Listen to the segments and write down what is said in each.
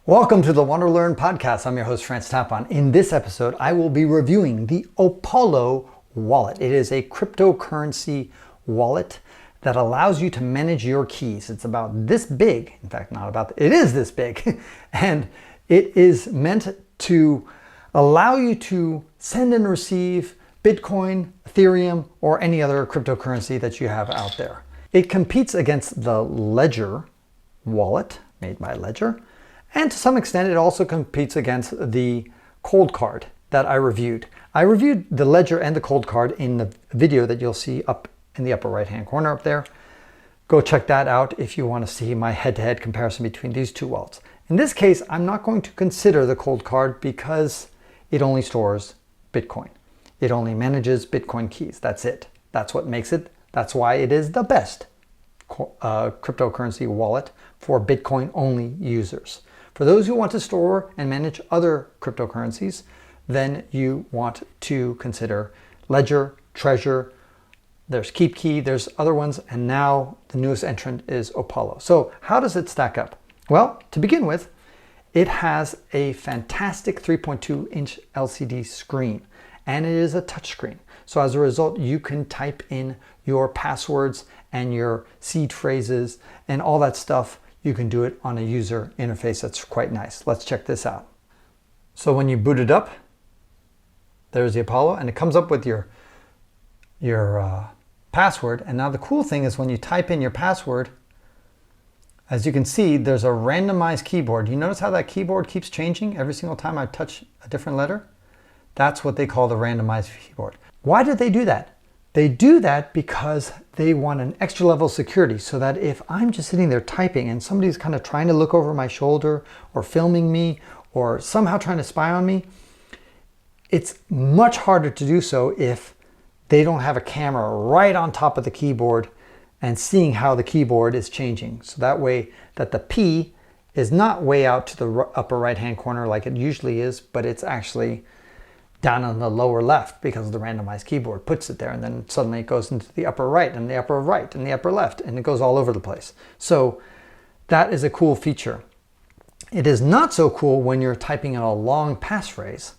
Welcome to the Want to Learn podcast. I'm your host, France Tapon. In this episode, I will be reviewing the Opolo wallet. It is a cryptocurrency wallet that allows you to manage your keys. It's about this big. In fact, not about, it is this big. And it is meant to allow you to send and receive Bitcoin, Ethereum, or any other cryptocurrency that you have out there. It competes against the Ledger wallet made by Ledger. And to some extent, it also competes against the cold card that I reviewed. I reviewed the Ledger and the cold card in the video that you'll see up in the upper right-hand corner up there. Go check that out if you want to see my head-to-head comparison between these two wallets. In this case, I'm not going to consider the cold card because it only stores Bitcoin. It only manages Bitcoin keys. That's it. That's what makes it. That's why it is the best cryptocurrency wallet for Bitcoin-only users. For those who want to store and manage other cryptocurrencies, then you want to consider Ledger, Treasure, there's KeepKey, there's other ones, and now the newest entrant is Opolo. So how does it stack up? Well, to begin with, it has a fantastic 3.2-inch LCD screen, and it is a touchscreen. So as a result, you can type in your passwords and your seed phrases and all that stuff. You can do it on a user interface that's quite nice. Let's check this out. So when you boot it up, there's the Opolo, and it comes up with your password. And now the cool thing is when you type in your password, as you can see, there's a randomized keyboard. You notice how that keyboard keeps changing every single time I touch a different letter? That's what they call the randomized keyboard. Why did they do that? They do that because they want an extra level of security so that if I'm just sitting there typing and somebody's kind of trying to look over my shoulder or filming me or somehow trying to spy on me, it's much harder to do so if they don't have a camera right on top of the keyboard and seeing how the keyboard is changing. So that way that the P is not way out to the upper right-hand corner like it usually is, but it's actually down on the lower left because the randomized keyboard puts it there, and then suddenly it goes into the upper right and the upper right and the upper left, and it goes all over the place. So that is a cool feature. It is not so cool when you're typing in a long passphrase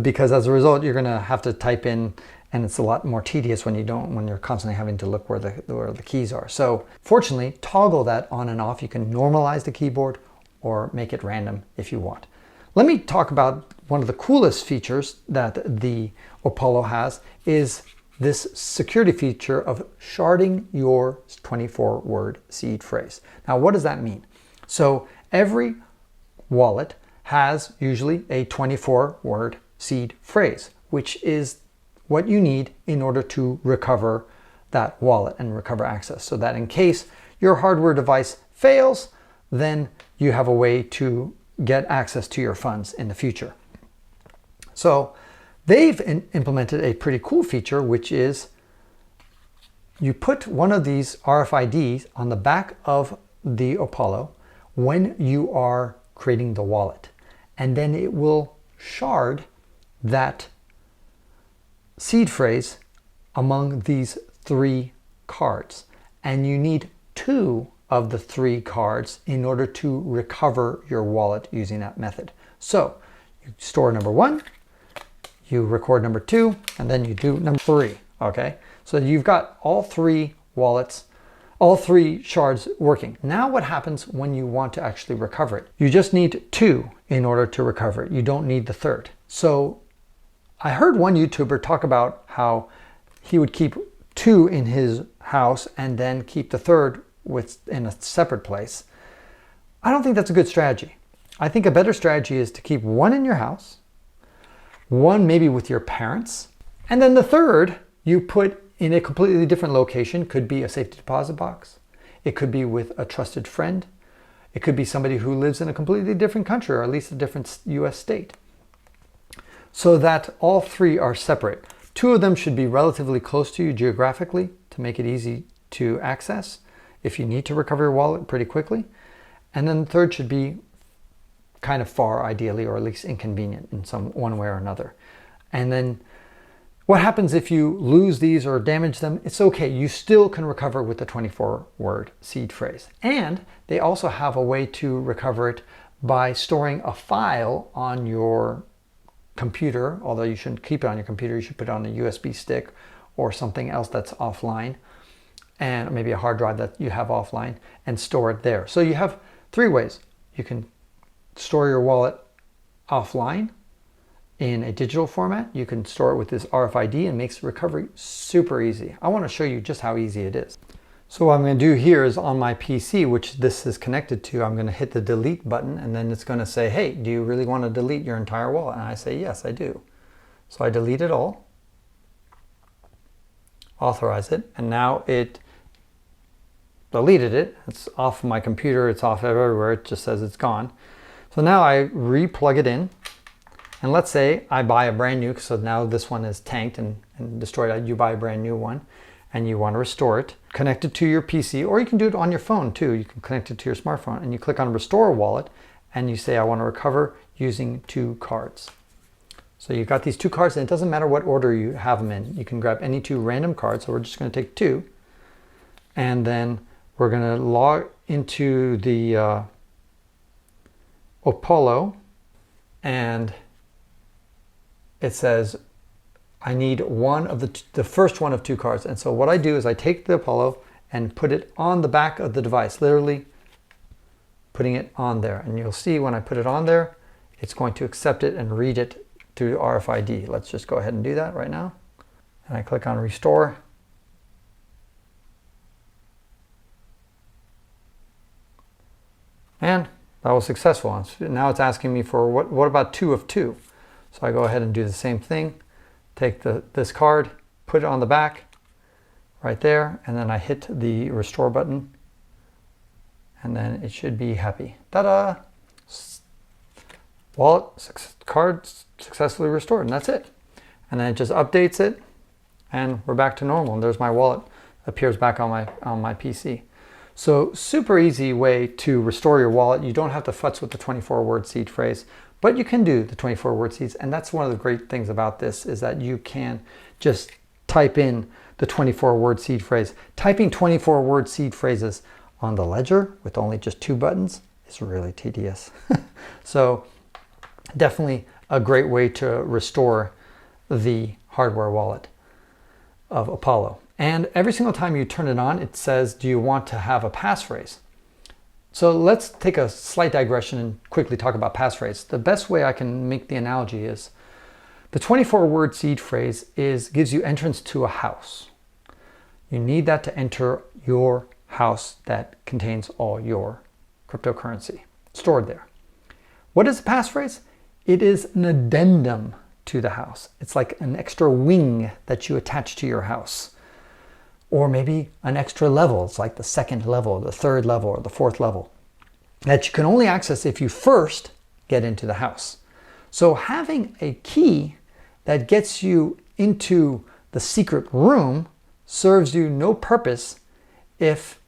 because as a result you're going to have to type in, and it's a lot more tedious when you're constantly having to look where the keys are. So fortunately, toggle that on and off. You can normalize the keyboard or make it random if you want. Let me talk about one of the coolest features that the Opolo has is this security feature of sharding your 24-word seed phrase. Now, what does that mean? So every wallet has usually a 24-word seed phrase, which is what you need in order to recover that wallet and recover access, so that in case your hardware device fails, then you have a way to get access to your funds in the future. So they've implemented a pretty cool feature, which is you put one of these RFIDs on the back of the Opolo when you are creating the wallet, and then it will shard that seed phrase among these 3 cards, and you need 2 of the 3 cards in order to recover your wallet using that method. So you store number 1, you record number 2, and then you do number 3. Okay, so you've got all 3 wallets, all 3 shards working. Now what happens when you want to actually recover it? You just need 2 in order to recover it. You don't need the 3rd. So I heard one YouTuber talk about how he would keep 2 in his house and then keep the 3rd in a separate place. I don't think that's a good strategy. I think a better strategy is to keep 1 in your house, 1 maybe with your parents, and then the 3rd you put in a completely different location. Could be a safety deposit box. It could be with a trusted friend. It could be somebody who lives in a completely different country or at least a different US state. So that all 3 are separate. 2 of them should be relatively close to you geographically to make it easy to access if you need to recover your wallet pretty quickly. And then the 3rd should be kind of far ideally, or at least inconvenient in one way or another. And then What happens if you lose these or damage them? It's okay. You still can recover with the 24-word seed phrase. And they also have a way to recover it by storing a file on your computer, although you shouldn't keep it on your computer. You should put it on a USB stick or something else that's offline, and maybe a hard drive that you have offline, and store it there. So you have three ways. You can store your wallet offline in a digital format. You can store it with this RFID, and makes recovery super easy. I want to show you just how easy it is. So what I'm going to do here is on my PC, which this is connected to, I'm going to hit the delete button, and then it's going to say, hey, do you really want to delete your entire wallet? And I say, yes, I do. So I delete it all, authorize it, and now it deleted it. It's off my computer, it's off everywhere, it just says it's gone. So now I re-plug it in. And let's say I buy a brand new, so now this one is tanked and destroyed. You buy a brand new one and you want to restore it. Connect it to your PC, or you can do it on your phone too. You can connect it to your smartphone, and you click on Restore Wallet, and you say, I want to recover using 2 cards. So you've got these 2 cards, and it doesn't matter what order you have them in. You can grab any 2 random cards. So we're just going to take 2. And then we're going to log into the Opolo, and it says I need one of the first one of 2 cards. And so what I do is I take the Opolo and put it on the back of the device, literally putting it on there. And you'll see when I put it on there, it's going to accept it and read it through RFID. Let's just go ahead and do that right now. And I click on Restore. And that was successful. Now it's asking me for what about 2 of 2? So I go ahead and do the same thing. Take this card, put it on the back right there, and then I hit the Restore button, and then it should be happy. Ta-da! Wallet card successfully restored, and that's it. And then it just updates it, and we're back to normal. And there's my wallet, appears back on my PC. So super easy way to restore your wallet. You don't have to futz with the 24-word seed phrase, but you can do the 24-word seeds. And that's one of the great things about this, is that you can just type in the 24-word seed phrase. Typing 24-word seed phrases on the Ledger with only just 2 buttons is really tedious. So definitely a great way to restore the hardware wallet of Opolo. And every single time you turn it on, it says, do you want to have a passphrase? So let's take a slight digression and quickly talk about passphrase. The best way I can make the analogy is the 24-word seed phrase gives you entrance to a house. You need that to enter your house that contains all your cryptocurrency stored there. What is a passphrase? It is an addendum to the house. It's like an extra wing that you attach to your house. Or maybe an extra level. It's like the 2nd level, the 3rd level, or the 4th level that you can only access if you first get into the house. So having a key that gets you into the secret room serves you no purpose if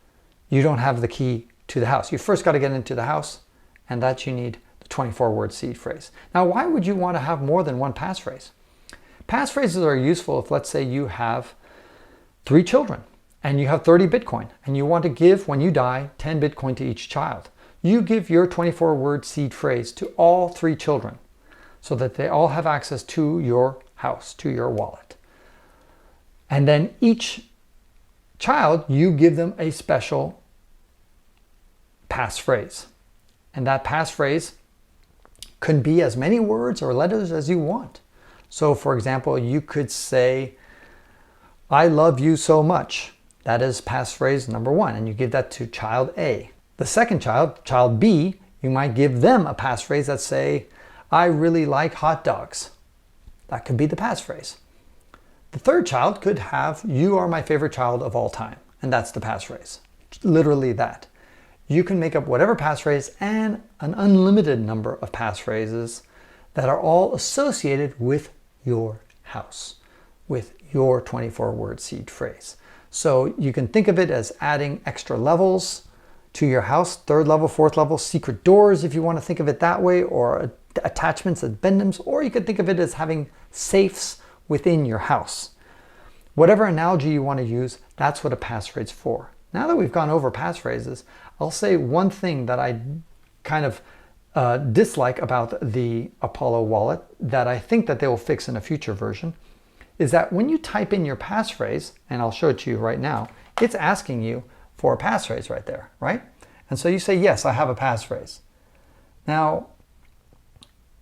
you don't have the key to the house. You first got to get into the house, and that you need the 24-word seed phrase. Now, why would you want to have more than one passphrase? Passphrases are useful if, let's say, you have 3 children and you have 30 Bitcoin, and you want to give, when you die, 10 Bitcoin to each child. You give your 24-word seed phrase to all 3 children so that they all have access to your house, to your wallet. And then each child, you give them a special passphrase. And that passphrase can be as many words or letters as you want. So for example, you could say, I love you so much. That is passphrase number 1, and you give that to child A. The second child, child B, you might give them a passphrase that say, I really like hot dogs. That could be the passphrase. The third child could have, you are my favorite child of all time, and that's the passphrase. Literally that. You can make up whatever passphrase and an unlimited number of passphrases that are all associated with your house, with your 24-word seed phrase. So you can think of it as adding extra levels to your house, 3rd level, 4th level, secret doors if you want to think of it that way, or attachments, addendums, or you could think of it as having safes within your house. Whatever analogy you want to use, that's what a passphrase is for. Now that we've gone over passphrases, I'll say one thing that I kind of dislike about the Opolo wallet that I think that they will fix in a future version is that when you type in your passphrase, and I'll show it to you right now, it's asking you for a passphrase right there, right? And so you say, yes, I have a passphrase. Now,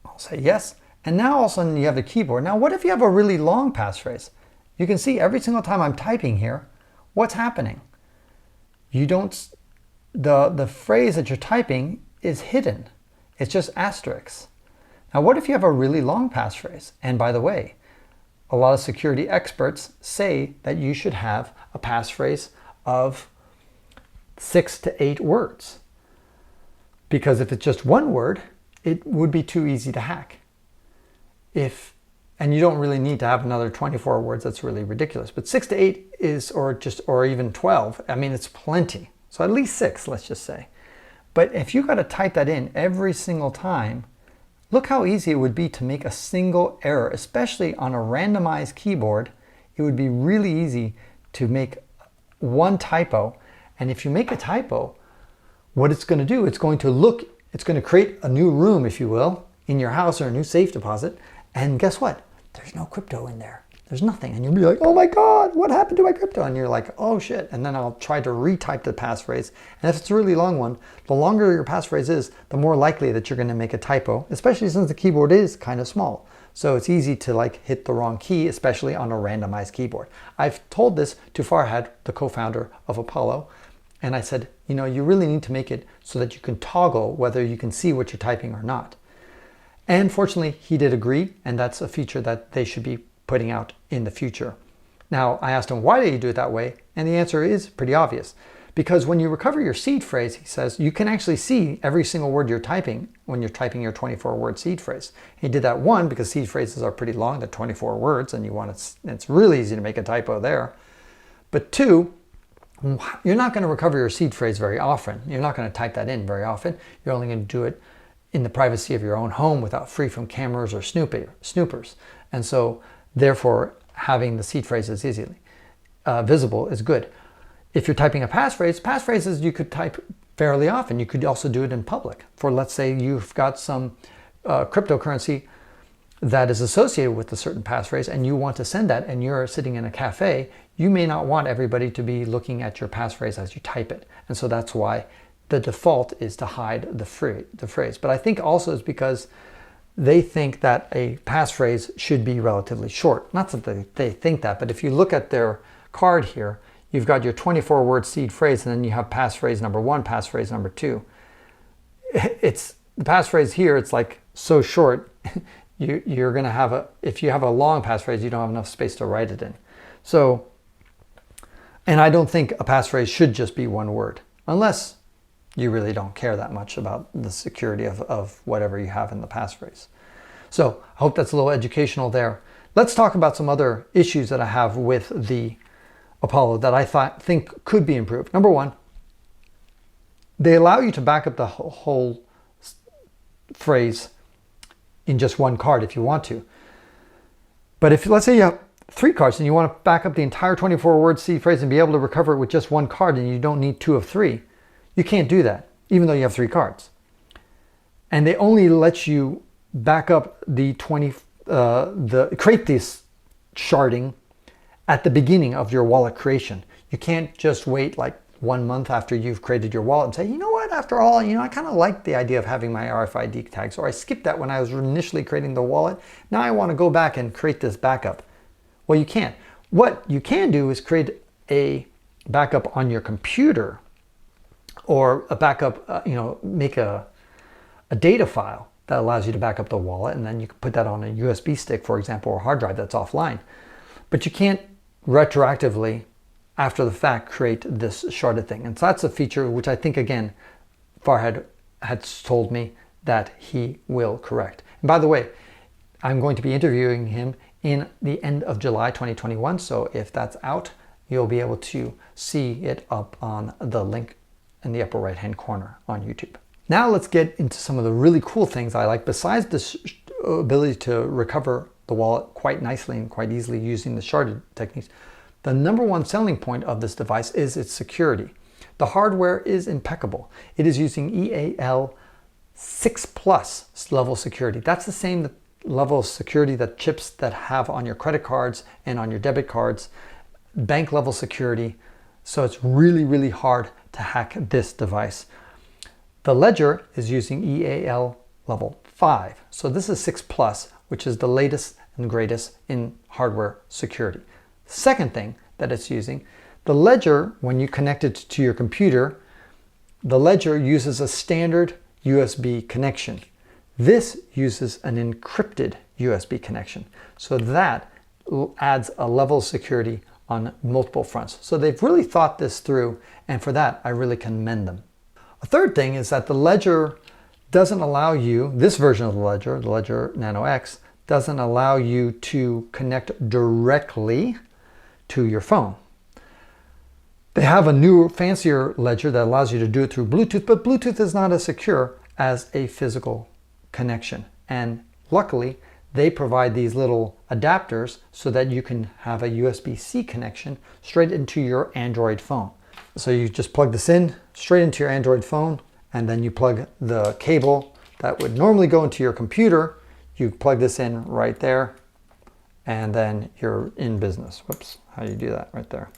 I'll say yes, and now all of a sudden you have the keyboard. Now, what if you have a really long passphrase? You can see every single time I'm typing here, what's happening? You don't, the phrase that you're typing is hidden. It's just asterisks. Now, what if you have a really long passphrase? And by the way, a lot of security experts say that you should have a passphrase of 6 to 8 words. Because if it's just one word, it would be too easy to hack. And you don't really need to have another 24 words. That's really ridiculous. But 6 to 8 is, or even 12. I mean, it's plenty. So at least 6, let's just say. But if you got to type that in every single time, look how easy it would be to make a single error, especially on a randomized keyboard. It would be really easy to make one typo. And if you make a typo, what it's going to do, it's going to create a new room, if you will, in your house, or a new safe deposit. And guess what? There's no crypto in there. There's nothing. And you'll be like, oh my God, what happened to my crypto? And you're like, oh shit. And then I'll try to retype the passphrase. And if it's a really long one, the longer your passphrase is, the more likely that you're going to make a typo, especially since the keyboard is kind of small. So it's easy to like hit the wrong key, especially on a randomized keyboard. I've told this to Farhad, the co-founder of Opolo, and I said, you know, you really need to make it so that you can toggle whether you can see what you're typing or not. And fortunately, he did agree, and that's a feature that they should be putting out in the future. Now, I asked him, why do you do it that way? And the answer is pretty obvious. Because when you recover your seed phrase, he says, you can actually see every single word you're typing when you're typing your 24-word seed phrase. He did that, one, because seed phrases are pretty long, they're 24 words, and it's really easy to make a typo there. But two, you're not going to recover your seed phrase very often. You're not going to type that in very often. You're only going to do it in the privacy of your own home without free from cameras or snoopers. And so, therefore, having the seed phrases easily visible is good. If you're typing a passphrases you could type fairly often. You could also do it in public. For, let's say, you've got some cryptocurrency that is associated with a certain passphrase and you want to send that, and you're sitting in a cafe, you may not want everybody to be looking at your passphrase as you type it. And so that's why the default is to hide the phrase. But I think also it's because they think that a passphrase should be relatively short. Not that they think that, but if you look at their card here, you've got your 24-word seed phrase, and then you have passphrase number 1, passphrase number 2. It's the passphrase here, it's like so short, you're going to have if you have a long passphrase, you don't have enough space to write it in. So, and I don't think a passphrase should just be one word, unless you really don't care that much about the security of whatever you have in the passphrase. So I hope that's a little educational there. Let's talk about some other issues that I have with the Opolo that I think could be improved. Number one, they allow you to back up the whole phrase in just one card if you want to. But if, let's say you have 3 cards and you want to back up the entire 24-word seed phrase and be able to recover it with just 1 card, and you don't need 2 of 3, you can't do that, even though you have 3 cards. And they only let you back up create this sharding at the beginning of your wallet creation. You can't just wait like 1 month after you've created your wallet and say, you know what, after all, I kind of like the idea of having my RFID tags, or I skipped that when I was initially creating the wallet. Now I want to go back and create this backup. Well, you can't. What you can do is create a backup on your computer, or a backup, make a data file that allows you to back up the wallet, and then you can put that on a USB stick, for example, or a hard drive that's offline. But you can't retroactively, after the fact, create this sharded thing. And so that's a feature which I think, again, Farhad had told me that he will correct. And by the way, I'm going to be interviewing him in the end of July 2021. So if that's out, you'll be able to see it up on the link in the upper right-hand corner on YouTube. Now let's get into some of the really cool things I like besides this ability to recover the wallet quite nicely and quite easily using the sharding techniques. The number one selling point of this device is its security. The hardware is impeccable. It is using EAL 6+ level security. That's the same level of security that chips that have on your credit cards and on your debit cards, bank level security. So it's really, really hard to hack this device. The Ledger is using EAL level 5. So this is 6+, which is the latest and greatest in hardware security. Second thing that it's using, the Ledger, when you connect it to your computer, the Ledger uses a standard USB connection. This uses an encrypted USB connection. So that adds a level of security on multiple fronts. So they've really thought this through, and for that, I really commend them. A third thing is that the Ledger doesn't allow you, this version of the Ledger Nano X, doesn't allow you to connect directly to your phone. They have a new, fancier Ledger that allows you to do it through Bluetooth, but Bluetooth is not as secure as a physical connection. And luckily, they provide these little adapters so that you can have a USB-C connection straight into your Android phone. So you just plug this in straight into your Android phone, and then you plug the cable that would normally go into your computer. You plug this in right there, and then you're in business. Whoops, how do you do that? Right there.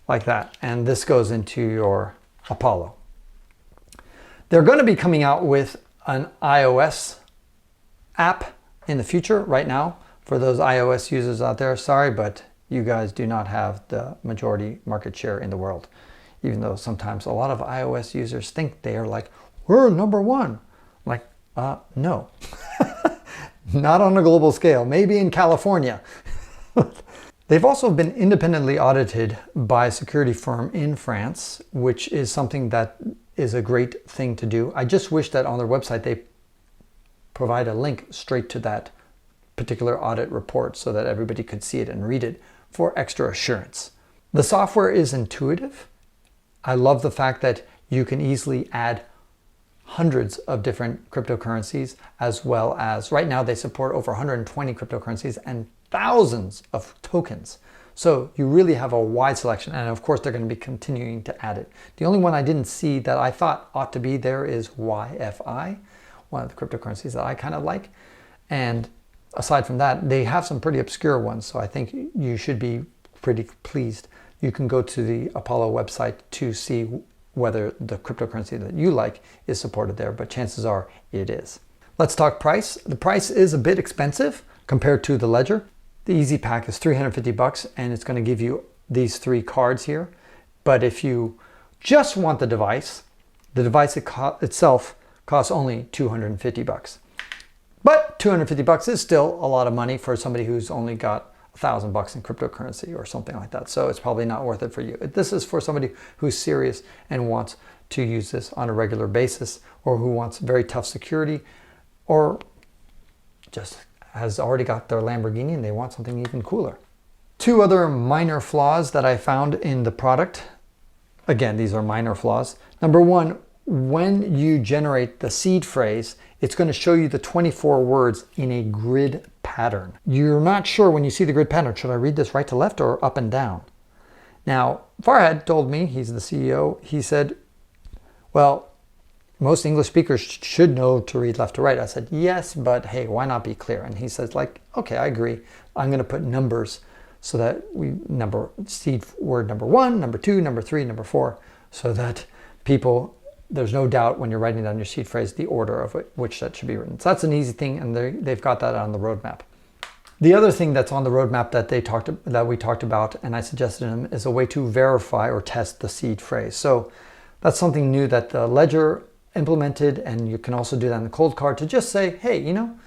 Like that. And this goes into your Opolo. They're going to be coming out with an iOS app in the future. Right now, for those iOS users out there, sorry, but you guys do not have the majority market share in the world. Even though sometimes a lot of iOS users think they are like, we're number one. Like, no. Not on a global scale, maybe in California. They've also been independently audited by a security firm in France, which is something that is a great thing to do. I just wish that on their website they provide a link straight to that particular audit report so that everybody could see it and read it for extra assurance. The software is intuitive. I love the fact that you can easily add hundreds of different cryptocurrencies, as well as right now they support over 120 cryptocurrencies and thousands of tokens. So you really have a wide selection, and of course they're going to be continuing to add it. The only one I didn't see that I thought ought to be there is YFI, one of the cryptocurrencies that I kind of like. And aside from that, they have some pretty obscure ones, so I think you should be pretty pleased. You can go to the Opolo website to see whether the cryptocurrency that you like is supported there, but chances are it is. Let's talk price. The price is a bit expensive compared to the Ledger. The Easy Pack is $350 and it's going to give you these 3 cards here. But if you just want the device itself costs only $250. But $250 is still a lot of money for somebody who's only got $1,000 in cryptocurrency or something like that. So it's probably not worth it for you. This is for somebody who's serious and wants to use this on a regular basis, or who wants very tough security, or just has already got their Lamborghini and they want something even cooler. 2 other minor flaws that I found in the product. Again, these are minor flaws. Number 1, when you generate the seed phrase, it's going to show you the 24 words in a grid pattern. You're not sure when you see the grid pattern, should I read this right to left or up and down? Now, Farhad told me, he's the CEO, he said, well, most English speakers should know to read left to right. I said, yes, but hey, why not be clear? And he says, like, okay, I agree. I'm going to put numbers so that we number seed word number 1, number 2, number 3, number 4, so that people, there's no doubt when you're writing down your seed phrase, the order of which that should be written. So that's an easy thing, and they've got that on the roadmap. The other thing that's on the roadmap that we talked about, and I suggested them, is a way to verify or test the seed phrase. So that's something new that the Ledger implemented, and you can also do that in the cold card to just say, hey, you know,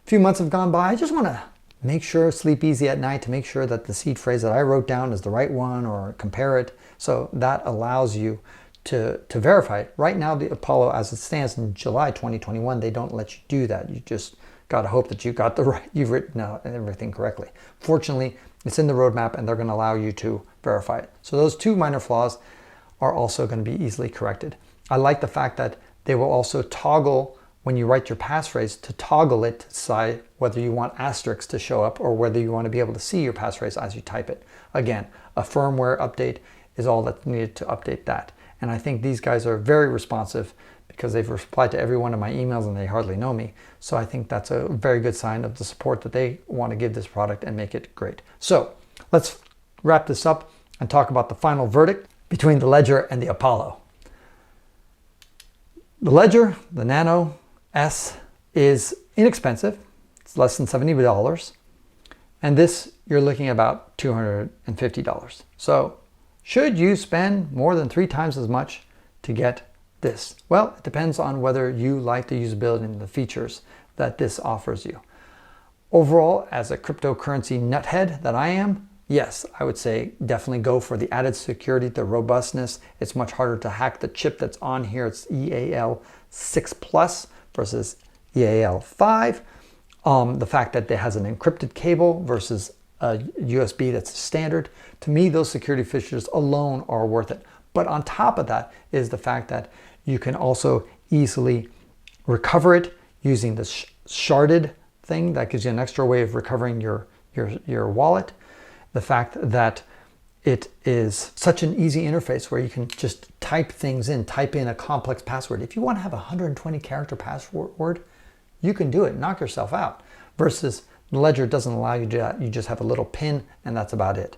a few months have gone by, I just want to make sure, sleep easy at night to make sure that the seed phrase that I wrote down is the right one, or compare it. So that allows you to verify it. Right now, the Opolo, as it stands in July 2021, they don't let you do that. You just got to hope that you've written out everything correctly. Fortunately, it's in the roadmap and they're going to allow you to verify it. So those 2 minor flaws are also going to be easily corrected. I like the fact that they will also toggle when you write your passphrase to toggle it to decide whether you want asterisks to show up or whether you want to be able to see your passphrase as you type it. Again, a firmware update is all that's needed to update that. And I think these guys are very responsive because they've replied to every one of my emails and they hardly know me. So I think that's a very good sign of the support that they want to give this product and make it great. So let's wrap this up and talk about the final verdict between the Ledger and the Opolo. The Ledger, the Nano S, is inexpensive. It's less than $70. And this, you're looking at about $250. So should you spend more than 3 times as much to get this? Well, it depends on whether you like the usability and the features that this offers you. Overall, as a cryptocurrency nuthead that I am, yes, I would say definitely go for the added security, the robustness. It's much harder to hack. The chip that's on here, it's EAL6 Plus versus EAL5. The fact that it has an encrypted cable versus a USB that's standard. To me, those security features alone are worth it. But on top of that is the fact that you can also easily recover it using the sharded thing. That gives you an extra way of recovering your wallet. The fact that it is such an easy interface where you can just type things in, type in a complex password. If you want to have a 120 character password, you can do it, knock yourself out. Versus the Ledger doesn't allow you to do that. You just have a little pin and that's about it.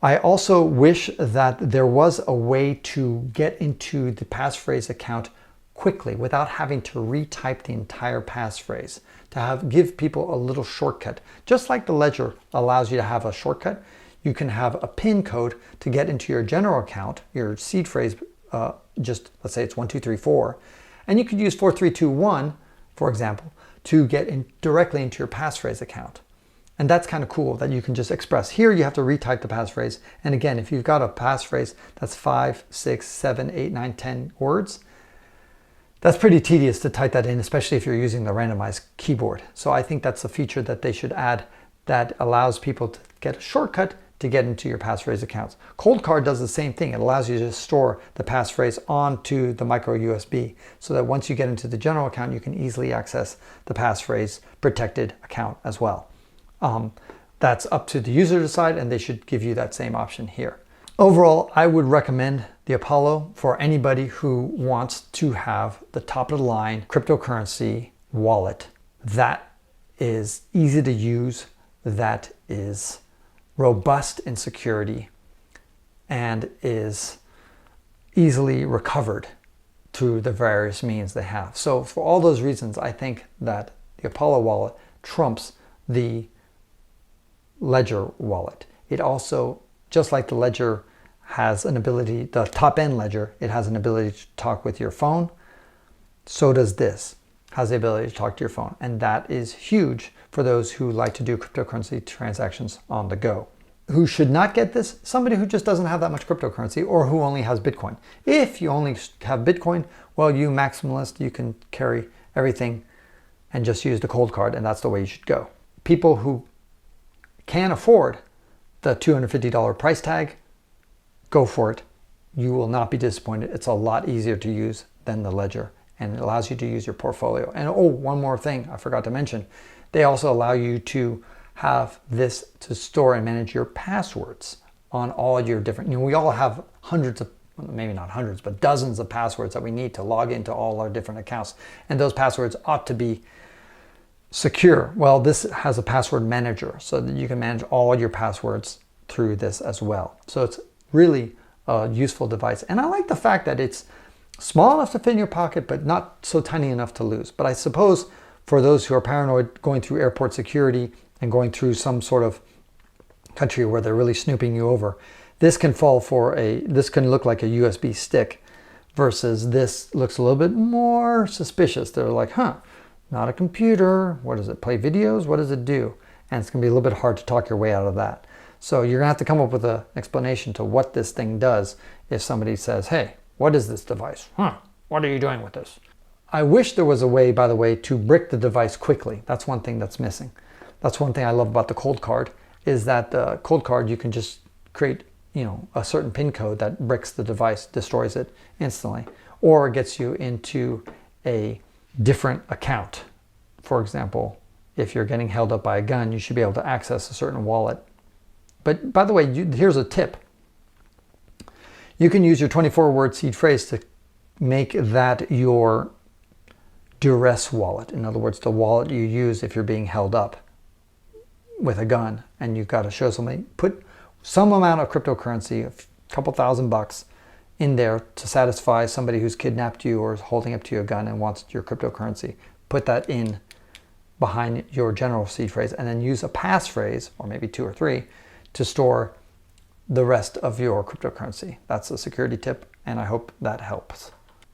I also wish that there was a way to get into the passphrase account quickly without having to retype the entire passphrase, to give people a little shortcut. Just like the Ledger allows you to have a shortcut, you can have a PIN code to get into your general account, your seed phrase, just let's say it's 1234, and you could use 4321, for example, to get directly into your passphrase account. And that's kind of cool that you can just express. Here you have to retype the passphrase. And again, if you've got a passphrase that's 5, 6, 7, 8, 9, 10 words, that's pretty tedious to type that in, especially if you're using the randomized keyboard. So I think that's a feature that they should add that allows people to get a shortcut to get into your passphrase accounts. Cold Card does the same thing. It allows you to store the passphrase onto the micro USB so that once you get into the general account, you can easily access the passphrase protected account as well. That's up to the user to decide, and they should give you that same option here. Overall, I would recommend the Opolo for anybody who wants to have the top of the line cryptocurrency wallet that is easy to use, that is robust in security, and is easily recovered through the various means they have. So for all those reasons, I think that the Opolo wallet trumps the Ledger wallet. It also, just like the Ledger has an ability, the top end Ledger, it has an ability to talk with your phone. So does this, has the ability to talk to your phone. And that is huge for those who like to do cryptocurrency transactions on the go. Who should not get this? Somebody who just doesn't have that much cryptocurrency or who only has Bitcoin. If you only have Bitcoin, well, you maximalist, you can carry everything and just use the Cold Card, and that's the way you should go. People who can afford the $250 price tag, go for it. You will not be disappointed. It's a lot easier to use than the Ledger, and it allows you to use your portfolio. And oh, one more thing I forgot to mention. They also allow you to have this to store and manage your passwords on all your different, we all have hundreds of, maybe not hundreds, but dozens of passwords that we need to log into all our different accounts. And those passwords ought to be secure. Well, this has a password manager so that you can manage all your passwords through this as well. So it's really a useful device. And I like the fact that it's small enough to fit in your pocket, but not so tiny enough to lose. But I suppose for those who are paranoid going through airport security and going through some sort of country where they're really snooping you over, this can this can look like a USB stick versus this looks a little bit more suspicious. They're like, not a computer. What does it play videos? What does it do? And it's gonna be a little bit hard to talk your way out of that. So you're gonna have to come up with an explanation to what this thing does if somebody says, hey, what is this device? What are you doing with this? I wish there was a way, by the way, to brick the device quickly. That's one thing that's missing. That's one thing I love about the Cold Card, is that the Cold Card, you can just create, a certain PIN code that bricks the device, destroys it instantly, or gets you into a different account. For example, if you're getting held up by a gun, you should be able to access a certain wallet. But by the way, here's a tip. You can use your 24-word seed phrase to make that your duress wallet. In other words, the wallet you use if you're being held up with a gun and you've got to show somebody. Put some amount of cryptocurrency, a couple $1,000 in there to satisfy somebody who's kidnapped you or is holding up to you a gun and wants your cryptocurrency. Put that in behind your general seed phrase and then use a passphrase, or maybe 2 or 3, to store the rest of your cryptocurrency. That's a security tip, and I hope that helps.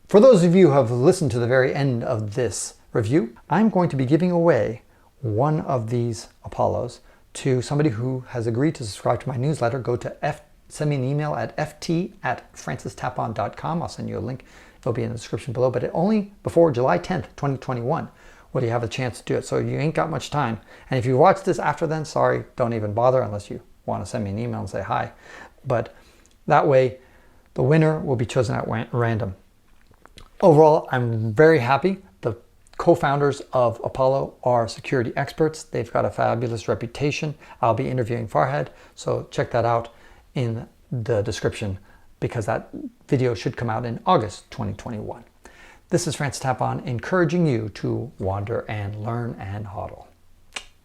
For those of you who have listened to the very end of this review, I'm going to be giving away one of these Apolos to somebody who has agreed to subscribe to my newsletter. Go to send me an email at ft@francistapon.com. I'll send you a link. It'll be in the description below, but only before July 10th, 2021 will you have a chance to do it. So you ain't got much time. And if you watch this after then, sorry, don't even bother unless you want to send me an email and say hi. But that way, the winner will be chosen at random. Overall, I'm very happy. The co-founders of Opolo are security experts. They've got a fabulous reputation. I'll be interviewing Farhad, so check that out in the description because that video should come out in August 2021. This is Francis Tapon encouraging you to wander and learn and hodl.